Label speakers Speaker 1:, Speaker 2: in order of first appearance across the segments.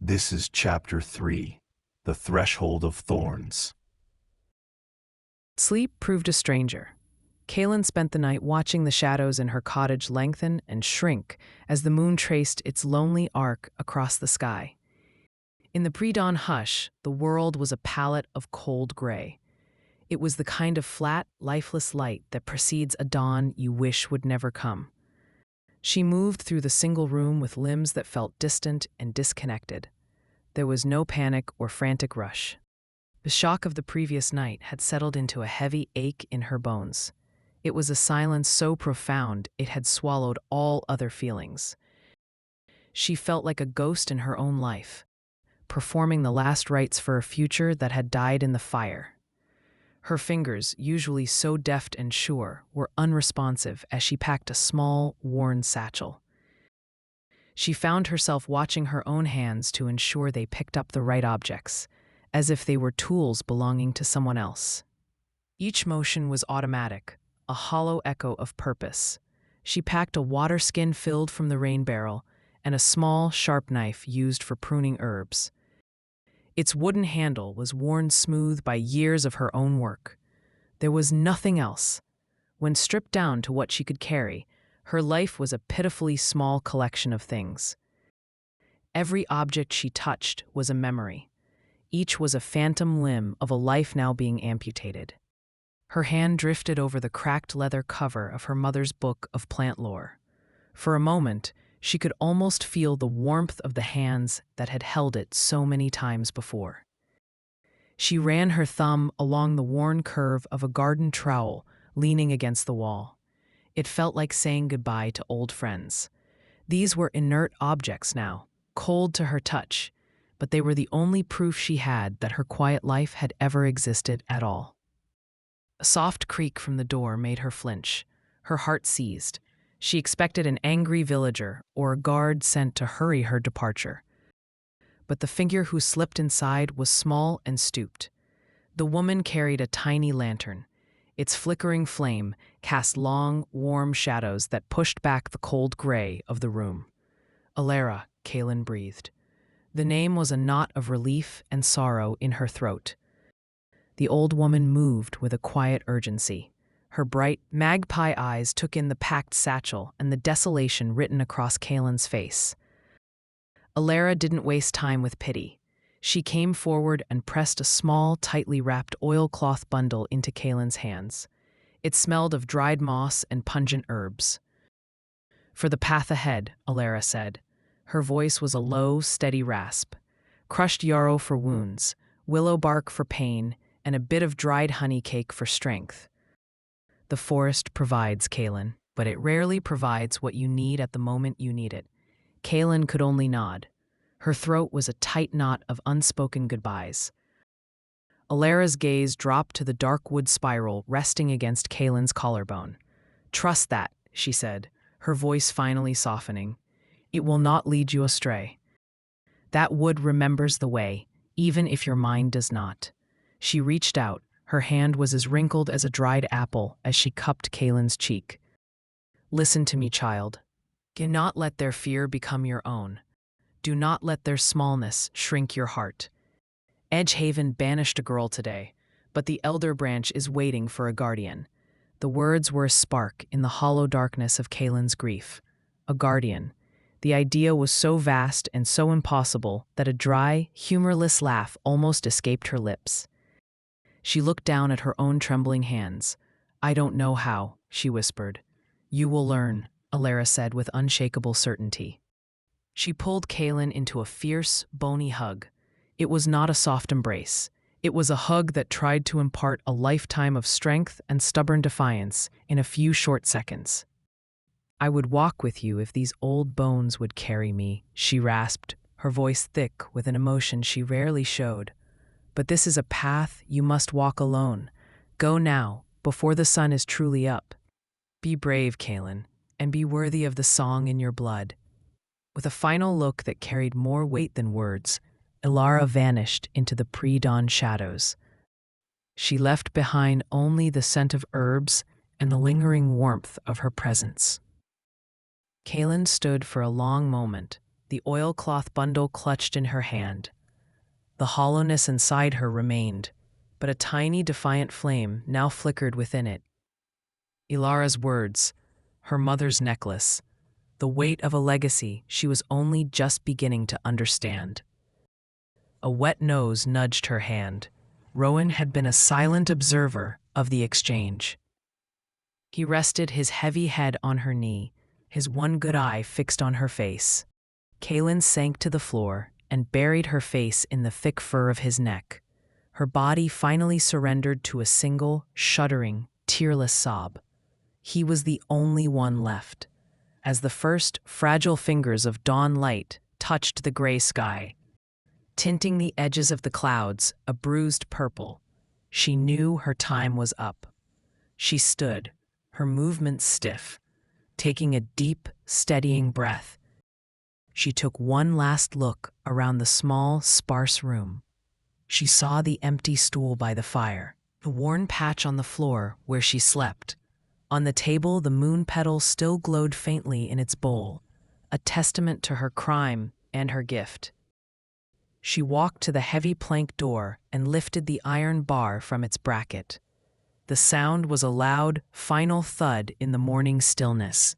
Speaker 1: This is Chapter 3, The Threshold of Thorns.
Speaker 2: Sleep proved a stranger. Kaelin spent the night watching the shadows in her cottage lengthen and shrink as the moon traced its lonely arc across the sky. In the pre-dawn hush, the world was a palette of cold gray. It was the kind of flat, lifeless light that precedes a dawn you wish would never come. She moved through the single room with limbs that felt distant and disconnected. There was no panic or frantic rush. The shock of the previous night had settled into a heavy ache in her bones. It was a silence so profound it had swallowed all other feelings. She felt like a ghost in her own life, performing the last rites for a future that had died in the fire. Her fingers, usually so deft and sure, were unresponsive as she packed a small, worn satchel. She found herself watching her own hands to ensure they picked up the right objects, as if they were tools belonging to someone else. Each motion was automatic, a hollow echo of purpose. She packed a water skin filled from the rain barrel and a small, sharp knife used for pruning herbs. Its wooden handle was worn smooth by years of her own work. There was nothing else. When stripped down to what she could carry, her life was a pitifully small collection of things. Every object she touched was a memory. Each was a phantom limb of a life now being amputated. Her hand drifted over the cracked leather cover of her mother's book of plant lore. For a moment, she could almost feel the warmth of the hands that had held it so many times before. She ran her thumb along the worn curve of a garden trowel leaning against the wall. It felt like saying goodbye to old friends. These were inert objects now, cold to her touch, but they were the only proof she had that her quiet life had ever existed at all. A soft creak from the door made her flinch. Her heart seized. She expected an angry villager or a guard sent to hurry her departure. But the figure who slipped inside was small and stooped. The woman carried a tiny lantern. Its flickering flame cast long, warm shadows that pushed back the cold gray of the room. "Alara," Kaelin breathed. The name was a knot of relief and sorrow in her throat. The old woman moved with a quiet urgency. Her bright, magpie eyes took in the packed satchel and the desolation written across Kaelin's face. Alara didn't waste time with pity. She came forward and pressed a small, tightly wrapped oilcloth bundle into Kaelin's hands. It smelled of dried moss and pungent herbs. "For the path ahead," Alara said. Her voice was a low, steady rasp. "Crushed yarrow for wounds, willow bark for pain, and a bit of dried honey cake for strength. The forest provides, Kaelin, but it rarely provides what you need at the moment you need it." Kaelin could only nod. Her throat was a tight knot of unspoken goodbyes. Alara's gaze dropped to the dark wood spiral resting against Kaelin's collarbone. "Trust that," she said, her voice finally softening. "It will not lead you astray. That wood remembers the way, even if your mind does not." She reached out. Her hand was as wrinkled as a dried apple as she cupped Kaelin's cheek. "Listen to me, child. Do not let their fear become your own. Do not let their smallness shrink your heart. Edgehaven banished a girl today, but the Elderbranch is waiting for a guardian." The words were a spark in the hollow darkness of Kaelin's grief. A guardian. The idea was so vast and so impossible that a dry, humorless laugh almost escaped her lips. She looked down at her own trembling hands. "I don't know how," she whispered. "You will learn," Alara said with unshakable certainty. She pulled Kaelin into a fierce, bony hug. It was not a soft embrace. It was a hug that tried to impart a lifetime of strength and stubborn defiance in a few short seconds. "I would walk with you if these old bones would carry me," she rasped, her voice thick with an emotion she rarely showed. "But this is a path you must walk alone. Go now, before the sun is truly up. Be brave, Kaelin, and be worthy of the song in your blood." With a final look that carried more weight than words, Alara vanished into the pre-dawn shadows. She left behind only the scent of herbs and the lingering warmth of her presence. Kaelin stood for a long moment, the oilcloth bundle clutched in her hand. The hollowness inside her remained, but a tiny defiant flame now flickered within it. Ilara's words, her mother's necklace, the weight of a legacy she was only just beginning to understand. A wet nose nudged her hand. Rowan had been a silent observer of the exchange. He rested his heavy head on her knee, his one good eye fixed on her face. Kaelin sank to the floor and buried her face in the thick fur of his neck. Her body finally surrendered to a single, shuddering, tearless sob. He was the only one left. As the first fragile fingers of dawn light touched the gray sky, tinting the edges of the clouds a bruised purple, she knew her time was up. She stood, her movements stiff, taking a deep, steadying breath. She took one last look around the small, sparse room. She saw the empty stool by the fire, the worn patch on the floor where she slept. On the table, the moon petal still glowed faintly in its bowl, a testament to her crime and her gift. She walked to the heavy plank door and lifted the iron bar from its bracket. The sound was a loud, final thud in the morning stillness.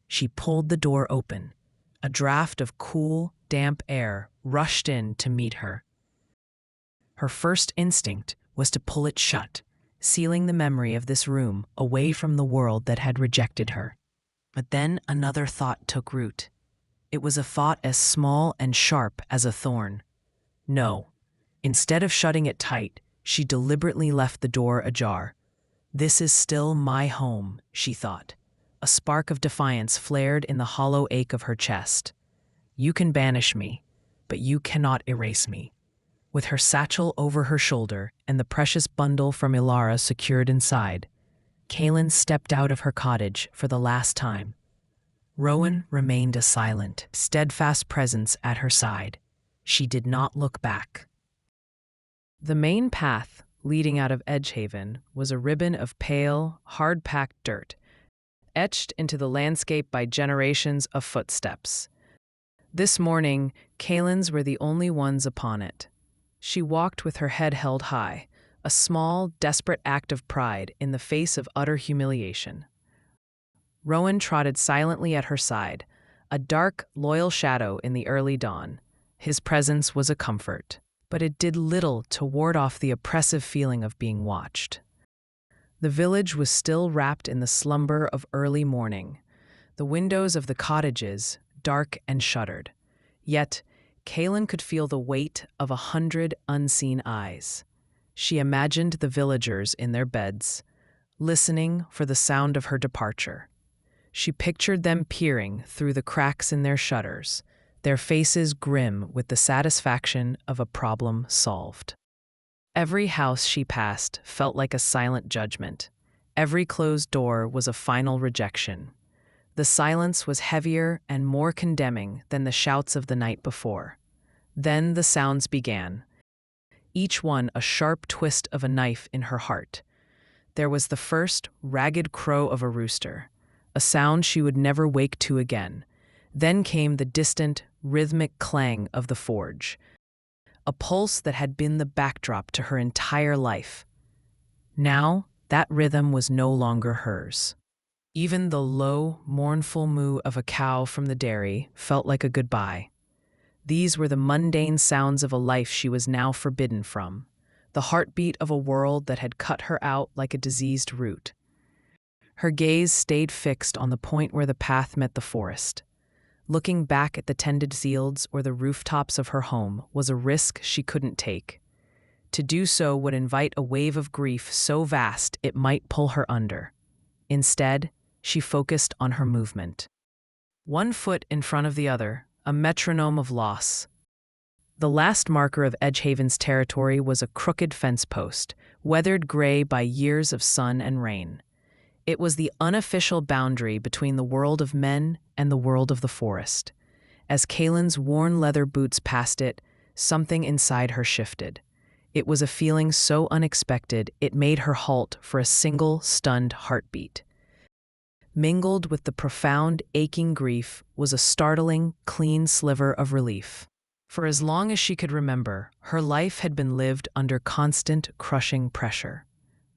Speaker 2: She pulled the door open. A draft of cool, damp air rushed in to meet her. Her first instinct was to pull it shut, sealing the memory of this room away from the world that had rejected her. But then another thought took root. It was a thought as small and sharp as a thorn. No. Instead of shutting it tight, she deliberately left the door ajar. This is still my home, she thought. A spark of defiance flared in the hollow ache of her chest. You can banish me, but you cannot erase me. With her satchel over her shoulder and the precious bundle from Ilara secured inside, Kaelin stepped out of her cottage for the last time. Rowan remained a silent, steadfast presence at her side. She did not look back. The main path leading out of Edgehaven was a ribbon of pale, hard-packed dirt, etched into the landscape by generations of footsteps. This morning, Kaelin's were the only ones upon it. She walked with her head held high, a small, desperate act of pride in the face of utter humiliation. Rowan trotted silently at her side, a dark, loyal shadow in the early dawn. His presence was a comfort, but it did little to ward off the oppressive feeling of being watched. The village was still wrapped in the slumber of early morning, the windows of the cottages dark and shuttered. Yet, Kaelin could feel the weight of 100 unseen eyes. She imagined the villagers in their beds, listening for the sound of her departure. She pictured them peering through the cracks in their shutters, their faces grim with the satisfaction of a problem solved. Every house she passed felt like a silent judgment. Every closed door was a final rejection. The silence was heavier and more condemning than the shouts of the night before. Then the sounds began, each one a sharp twist of a knife in her heart. There was the first ragged crow of a rooster, a sound she would never wake to again. Then came the distant, rhythmic clang of the forge, a pulse that had been the backdrop to her entire life. Now, that rhythm was no longer hers. Even the low, mournful moo of a cow from the dairy felt like a goodbye. These were the mundane sounds of a life she was now forbidden from, the heartbeat of a world that had cut her out like a diseased root. Her gaze stayed fixed on the point where the path met the forest. Looking back at the tended fields or the rooftops of her home was a risk she couldn't take. To do so would invite a wave of grief so vast it might pull her under. Instead, she focused on her movement. One foot in front of the other, a metronome of loss. The last marker of Edgehaven's territory was a crooked fence post, weathered gray by years of sun and rain. It was the unofficial boundary between the world of men and the world of the forest. As Kaelin's worn leather boots passed it, something inside her shifted. It was a feeling so unexpected it made her halt for a single stunned heartbeat. mingled with the profound, aching grief, was a startling, clean sliver of relief. For as long as she could remember, her life had been lived under constant, crushing pressure.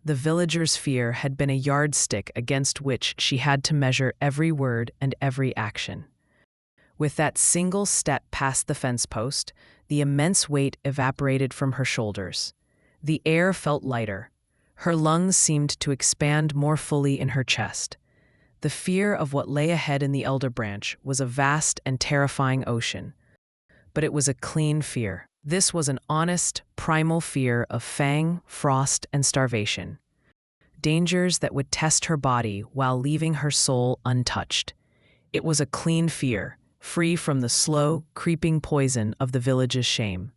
Speaker 2: The villagers' fear had been a yardstick against which she had to measure every word and every action. With that single step past the fence post, the immense weight evaporated from her shoulders. The air felt lighter. Her lungs seemed to expand more fully in her chest. The fear of what lay ahead in the Elderbranch was a vast and terrifying ocean. But it was a clean fear. This was an honest, primal fear of fang, frost, and starvation. Dangers that would test her body while leaving her soul untouched. It was a clean fear, free from the slow, creeping poison of the village's shame.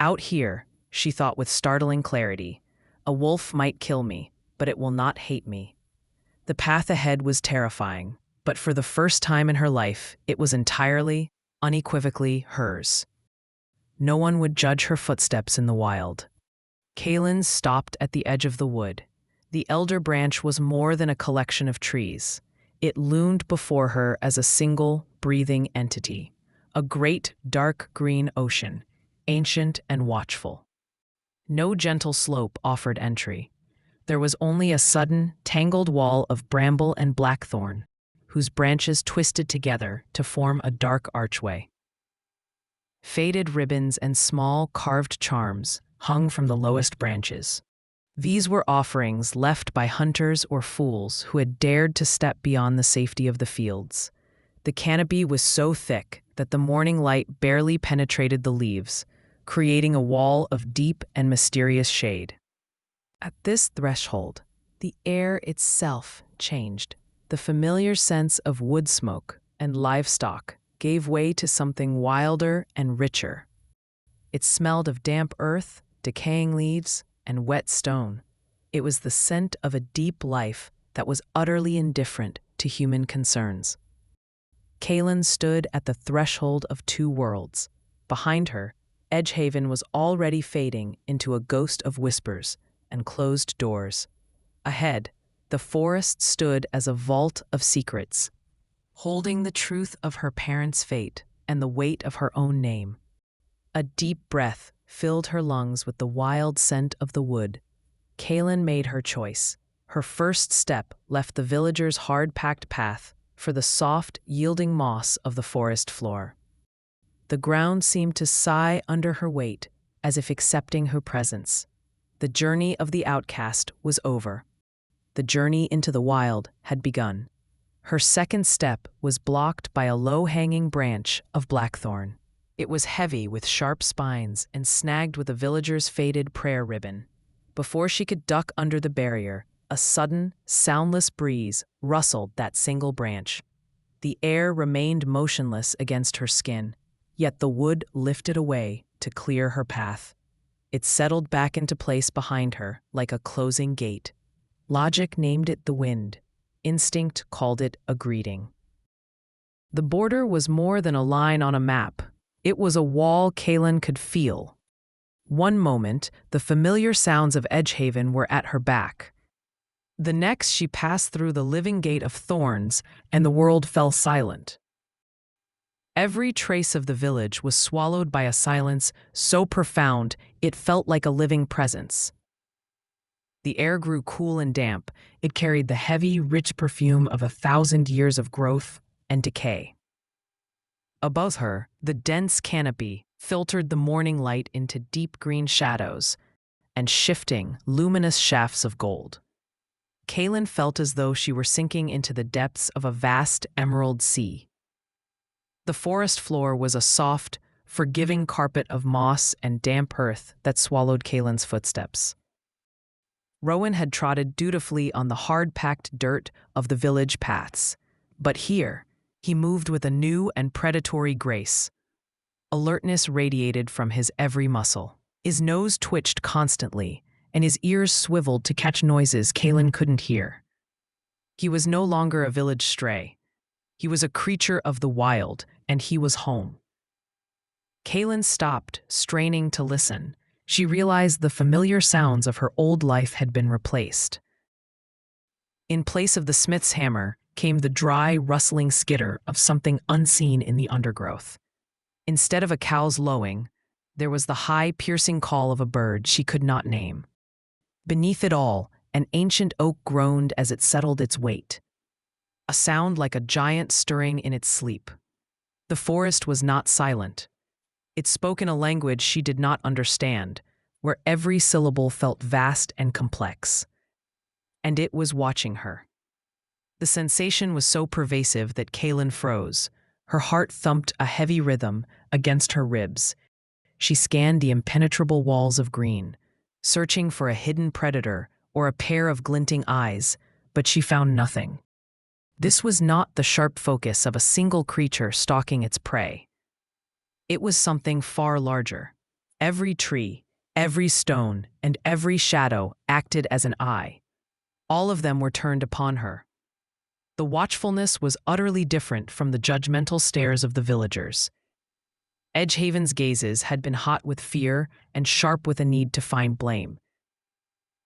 Speaker 2: Out here, she thought with startling clarity, a wolf might kill me, but it will not hate me. The path ahead was terrifying, but for the first time in her life, it was entirely, unequivocally hers. No one would judge her footsteps in the wild. Kaelin stopped at the edge of the wood. The Elderbranch was more than a collection of trees. It loomed before her as a single, breathing entity, a great, dark green ocean, ancient and watchful. No gentle slope offered entry. There was only a sudden, tangled wall of bramble and blackthorn, whose branches twisted together to form a dark archway. Faded ribbons and small, carved charms hung from the lowest branches. These were offerings left by hunters or fools who had dared to step beyond the safety of the fields. The canopy was so thick that the morning light barely penetrated the leaves, creating a wall of deep and mysterious shade. At this threshold, the air itself changed. The familiar sense of wood smoke and livestock gave way to something wilder and richer. It smelled of damp earth, decaying leaves, and wet stone. It was the scent of a deep life that was utterly indifferent to human concerns. Kaelin stood at the threshold of two worlds. Behind her, Edgehaven was already fading into a ghost of whispers and closed doors. Ahead, the forest stood as a vault of secrets, holding the truth of her parents' fate and the weight of her own name. A deep breath filled her lungs with the wild scent of the wood. Kaelin made her choice. Her first step left the villagers' hard-packed path for the soft, yielding moss of the forest floor. The ground seemed to sigh under her weight, as if accepting her presence. The journey of the outcast was over. The journey into the wild had begun. Her second step was blocked by a low-hanging branch of blackthorn. It was heavy with sharp spines and snagged with a villager's faded prayer ribbon. Before she could duck under the barrier, a sudden, soundless breeze rustled that single branch. The air remained motionless against her skin, yet the wood lifted away to clear her path. It settled back into place behind her like a closing gate. Logic named it the wind. Instinct called it a greeting. The border was more than a line on a map. It was a wall Kaelin could feel. One moment, the familiar sounds of Edgehaven were at her back. The next, she passed through the living gate of Thorns, and the world fell silent. Every trace of the village was swallowed by a silence so profound it felt like a living presence. The air grew cool and damp. It carried the heavy, rich perfume of 1,000 years of growth and decay. Above her, the dense canopy filtered the morning light into deep green shadows and shifting, luminous shafts of gold. Kaelin felt as though she were sinking into the depths of a vast emerald sea. The forest floor was a soft, forgiving carpet of moss and damp earth that swallowed Kaelin's footsteps. Rowan had trotted dutifully on the hard-packed dirt of the village paths, but here, he moved with a new and predatory grace. Alertness radiated from his every muscle. His nose twitched constantly, and his ears swiveled to catch noises Kaelin couldn't hear. He was no longer a village stray. He was a creature of the wild, and he was home. Kaelin stopped, straining to listen. She realized the familiar sounds of her old life had been replaced. In place of the smith's hammer, came the dry, rustling skitter of something unseen in the undergrowth. Instead of a cow's lowing, there was the high, piercing call of a bird she could not name. Beneath it all, an ancient oak groaned as it settled its weight, a sound like a giant stirring in its sleep. The forest was not silent. It spoke in a language she did not understand, where every syllable felt vast and complex. And it was watching her. The sensation was so pervasive that Kaelin froze. Her heart thumped a heavy rhythm against her ribs. She scanned the impenetrable walls of green, searching for a hidden predator or a pair of glinting eyes, but she found nothing. This was not the sharp focus of a single creature stalking its prey. It was something far larger. Every tree, every stone, and every shadow acted as an eye. All of them were turned upon her. The watchfulness was utterly different from the judgmental stares of the villagers. Edgehaven's gazes had been hot with fear and sharp with a need to find blame.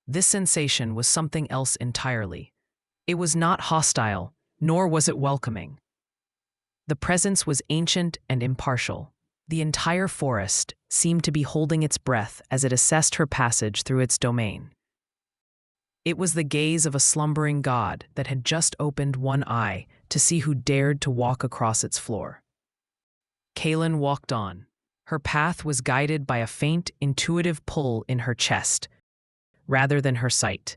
Speaker 2: This sensation was something else entirely. It was not hostile, nor was it welcoming. The presence was ancient and impartial. The entire forest seemed to be holding its breath as it assessed her passage through its domain. It was the gaze of a slumbering god that had just opened one eye to see who dared to walk across its floor. Kaelin walked on. Her path was guided by a faint, intuitive pull in her chest, rather than her sight.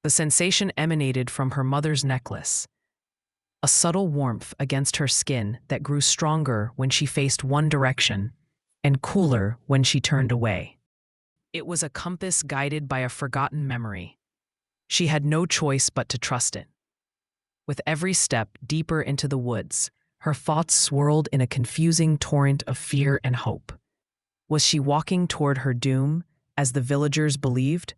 Speaker 2: The sensation emanated from her mother's necklace, a subtle warmth against her skin that grew stronger when she faced one direction and cooler when she turned away. It was a compass guided by a forgotten memory. She had no choice but to trust it. With every step deeper into the woods, her thoughts swirled in a confusing torrent of fear and hope. Was she walking toward her doom, as the villagers believed?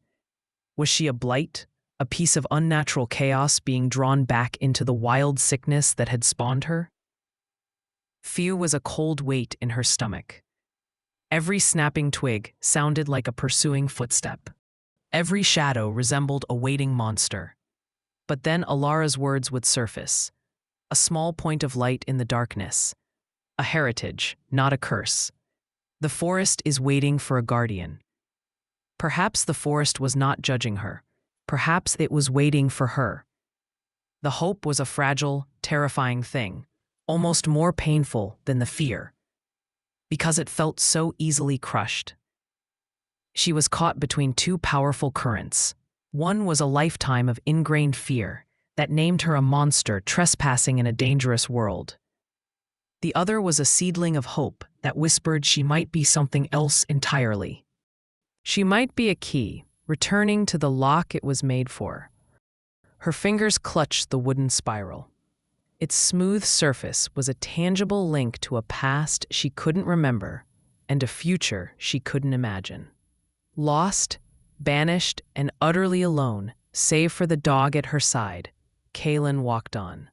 Speaker 2: Was she a blight, a piece of unnatural chaos being drawn back into the wild sickness that had spawned her? Fear was a cold weight in her stomach. Every snapping twig sounded like a pursuing footstep. Every shadow resembled a waiting monster. But then Alara's words would surface. A small point of light in the darkness. A heritage, not a curse. The forest is waiting for a guardian. Perhaps the forest was not judging her. Perhaps it was waiting for her. The hope was a fragile, terrifying thing, almost more painful than the fear, because it felt so easily crushed. She was caught between two powerful currents. One was a lifetime of ingrained fear that named her a monster trespassing in a dangerous world. The other was a seedling of hope that whispered she might be something else entirely. She might be a key, returning to the lock it was made for. Her fingers clutched the wooden spiral. Its smooth surface was a tangible link to a past she couldn't remember and a future she couldn't imagine. Lost, banished, and utterly alone, save for the dog at her side, Kaelin walked on.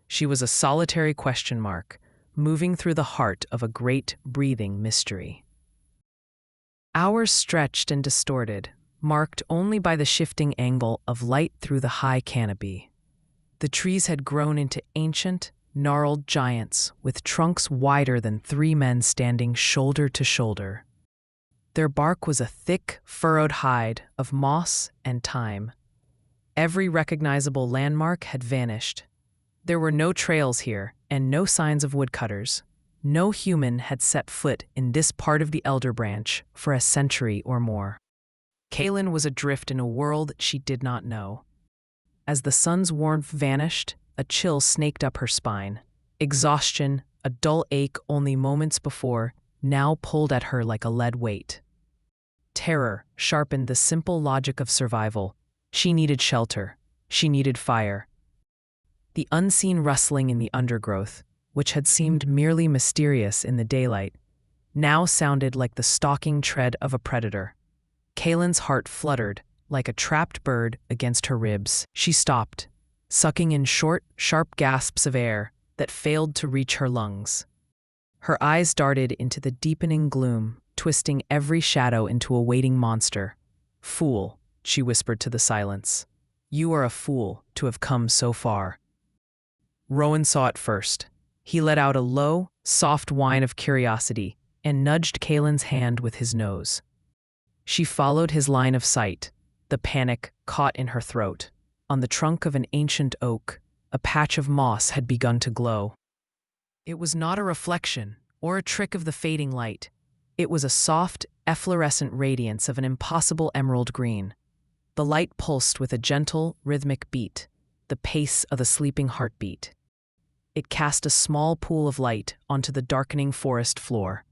Speaker 2: She was a solitary question mark, moving through the heart of a great, breathing mystery. Hours stretched and distorted, marked only by the shifting angle of light through the high canopy. The trees had grown into ancient, gnarled giants with trunks wider than 3 men standing shoulder to shoulder. Their bark was a thick, furrowed hide of moss and time. Every recognizable landmark had vanished. There were no trails here and no signs of woodcutters. No human had set foot in this part of the Elderbranch for a century or more. Kaelin was adrift in a world she did not know. As the sun's warmth vanished, a chill snaked up her spine. Exhaustion, a dull ache only moments before, now pulled at her like a lead weight. Terror sharpened the simple logic of survival. She needed shelter. She needed fire. The unseen rustling in the undergrowth, which had seemed merely mysterious in the daylight, now sounded like the stalking tread of a predator. Kaelin's heart fluttered, like a trapped bird against her ribs. She stopped, sucking in short, sharp gasps of air that failed to reach her lungs. Her eyes darted into the deepening gloom, twisting every shadow into a waiting monster. "Fool," she whispered to the silence. You are a fool to have come so far." Rowan saw it first. He let out a low, soft whine of curiosity and nudged Kaelin's hand with his nose. She followed his line of sight, the panic caught in her throat. On the trunk of an ancient oak, a patch of moss had begun to glow. It was not a reflection or a trick of the fading light. It was a soft, efflorescent radiance of an impossible emerald green. The light pulsed with a gentle, rhythmic beat, the pace of a sleeping heartbeat. It cast a small pool of light onto the darkening forest floor.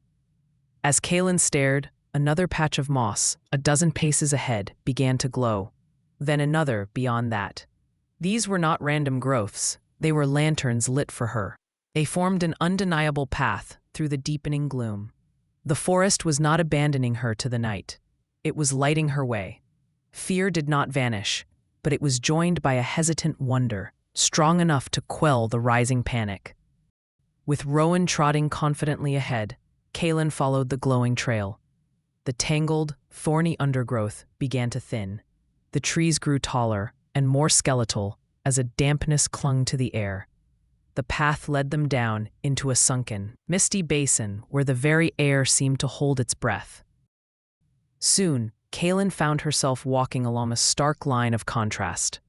Speaker 2: As Kaelin stared, another patch of moss, a dozen paces ahead, began to glow. Then another beyond that. These were not random growths. They were lanterns lit for her. They formed an undeniable path through the deepening gloom. The forest was not abandoning her to the night. It was lighting her way. Fear did not vanish, but it was joined by a hesitant wonder, strong enough to quell the rising panic. With Rowan trotting confidently ahead, Kaelin followed the glowing trail. The tangled, thorny undergrowth began to thin. The trees grew taller and more skeletal as a dampness clung to the air. The path led them down into a sunken, misty basin where the very air seemed to hold its breath. Soon, Kaelin found herself walking along a stark line of contrast.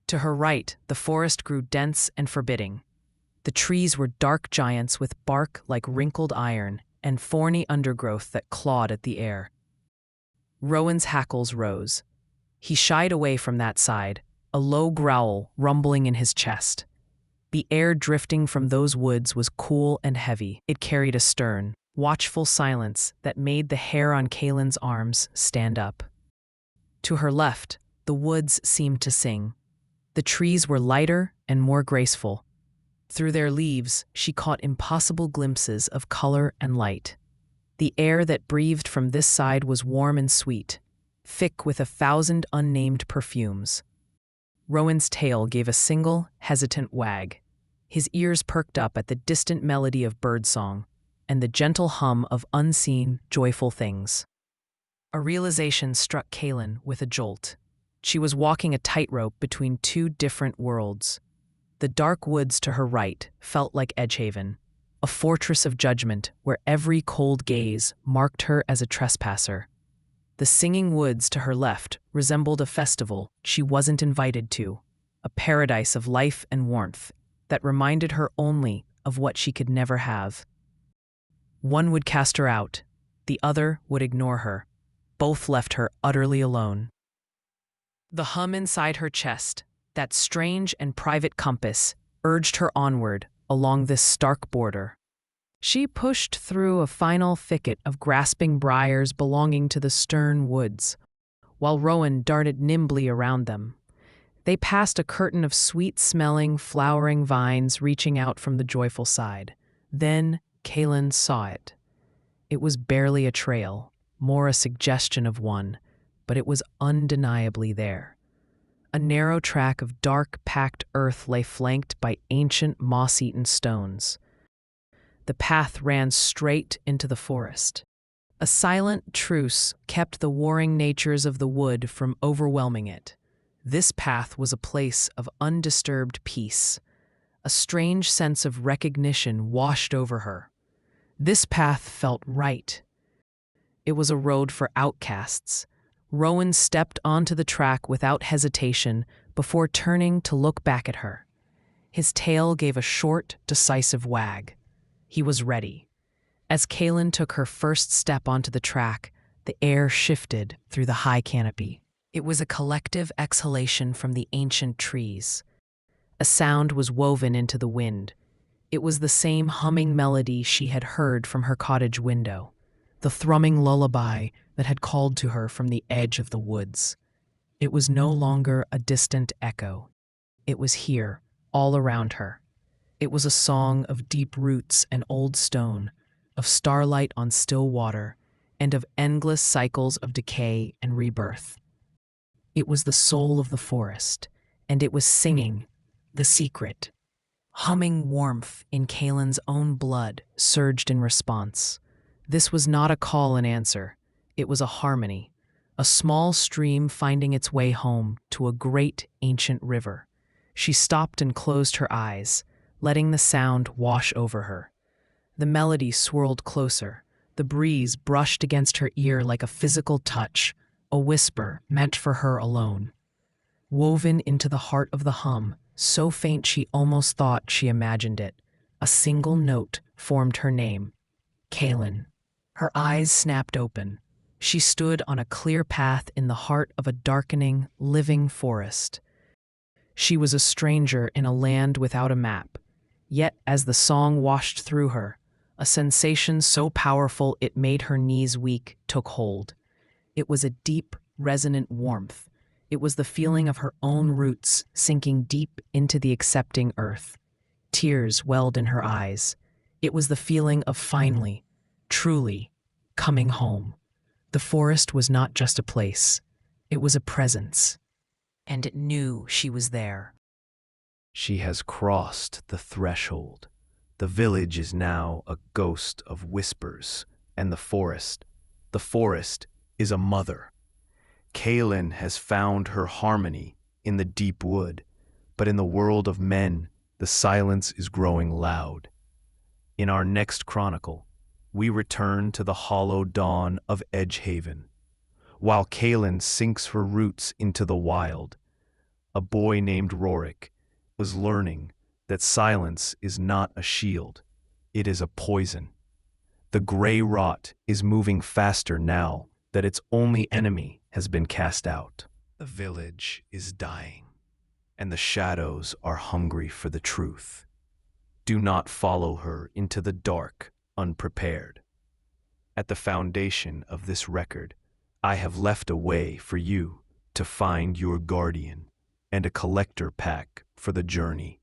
Speaker 2: To her right, the forest grew dense and forbidding. The trees were dark giants with bark like wrinkled iron and thorny undergrowth that clawed at the air. Rowan's hackles rose. He shied away from that side, a low growl rumbling in his chest. The air drifting from those woods was cool and heavy. It carried a stern, watchful silence that made the hair on Kaelin's arms stand up. To her left, the woods seemed to sing. The trees were lighter and more graceful. Through their leaves, she caught impossible glimpses of color and light. The air that breathed from this side was warm and sweet, thick with 1,000 unnamed perfumes. Rowan's tail gave a single, hesitant wag. His ears perked up at the distant melody of birdsong and the gentle hum of unseen, joyful things. A realization struck Kaelin with a jolt. She was walking a tightrope between two different worlds. The dark woods to her right felt like Edgehaven, a fortress of judgment where every cold gaze marked her as a trespasser. The singing woods to her left resembled a festival she wasn't invited to, a paradise of life and warmth that reminded her only of what she could never have. One would cast her out, the other would ignore her. Both left her utterly alone. The hum inside her chest, that strange and private compass, urged her onward along this stark border. She pushed through a final thicket of grasping briars belonging to the stern woods, while Rowan darted nimbly around them. They passed a curtain of sweet-smelling, flowering vines reaching out from the joyful side. Then Kaelin saw it. It was barely a trail, more a suggestion of one, but it was undeniably there. A narrow track of dark, packed earth lay flanked by ancient, moss-eaten stones. The path ran straight into the forest. A silent truce kept the warring natures of the wood from overwhelming it. This path was a place of undisturbed peace. A strange sense of recognition washed over her. This path felt right. It was a road for outcasts. Rowan stepped onto the track without hesitation before turning to look back at her. His tail gave a short, decisive wag. He was ready. As Kaelin took her first step onto the track, the air shifted through the high canopy. It was a collective exhalation from the ancient trees. A sound was woven into the wind. It was the same humming melody she had heard from her cottage window, the thrumming lullaby that had called to her from the edge of the woods. It was no longer a distant echo. It was here, all around her. It was a song of deep roots and old stone, of starlight on still water, and of endless cycles of decay and rebirth. It was the soul of the forest, and it was singing, the secret. Humming warmth in Kaelin's own blood surged in response. This was not a call and answer. It was a harmony, a small stream finding its way home to a great ancient river. She stopped and closed her eyes, letting the sound wash over her. The melody swirled closer. The breeze brushed against her ear like a physical touch, a whisper meant for her alone. Woven into the heart of the hum, so faint she almost thought she imagined it, a single note formed her name, Kaelin. Her eyes snapped open. She stood on a clear path in the heart of a darkening, living forest. She was a stranger in a land without a map, yet as the song washed through her, a sensation so powerful it made her knees weak took hold. It was a deep, resonant warmth. It was the feeling of her own roots sinking deep into the accepting earth. Tears welled in her eyes. It was the feeling of finally, truly, coming home. The forest was not just a place. It was a presence. And it knew she was there.
Speaker 1: She has crossed the threshold. The village is now a ghost of whispers, and the forest is a mother. Kaelin has found her harmony in the deep wood, but in the world of men, the silence is growing loud. In our next chronicle, we return to the hollow dawn of Edgehaven. While Kaelin sinks her roots into the wild, a boy named Rorik was learning that silence is not a shield, it is a poison. The gray rot is moving faster now that its only enemy has been cast out. The village is dying, and the shadows are hungry for the truth. Do not follow her into the dark unprepared. At the foundation of this record, I have left a way for you to find your guardian and a collector pack for the journey.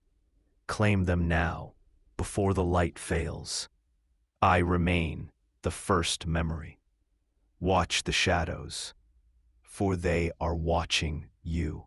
Speaker 1: Claim them now, before the light fails. I remain the first memory. Watch the shadows, for they are watching you.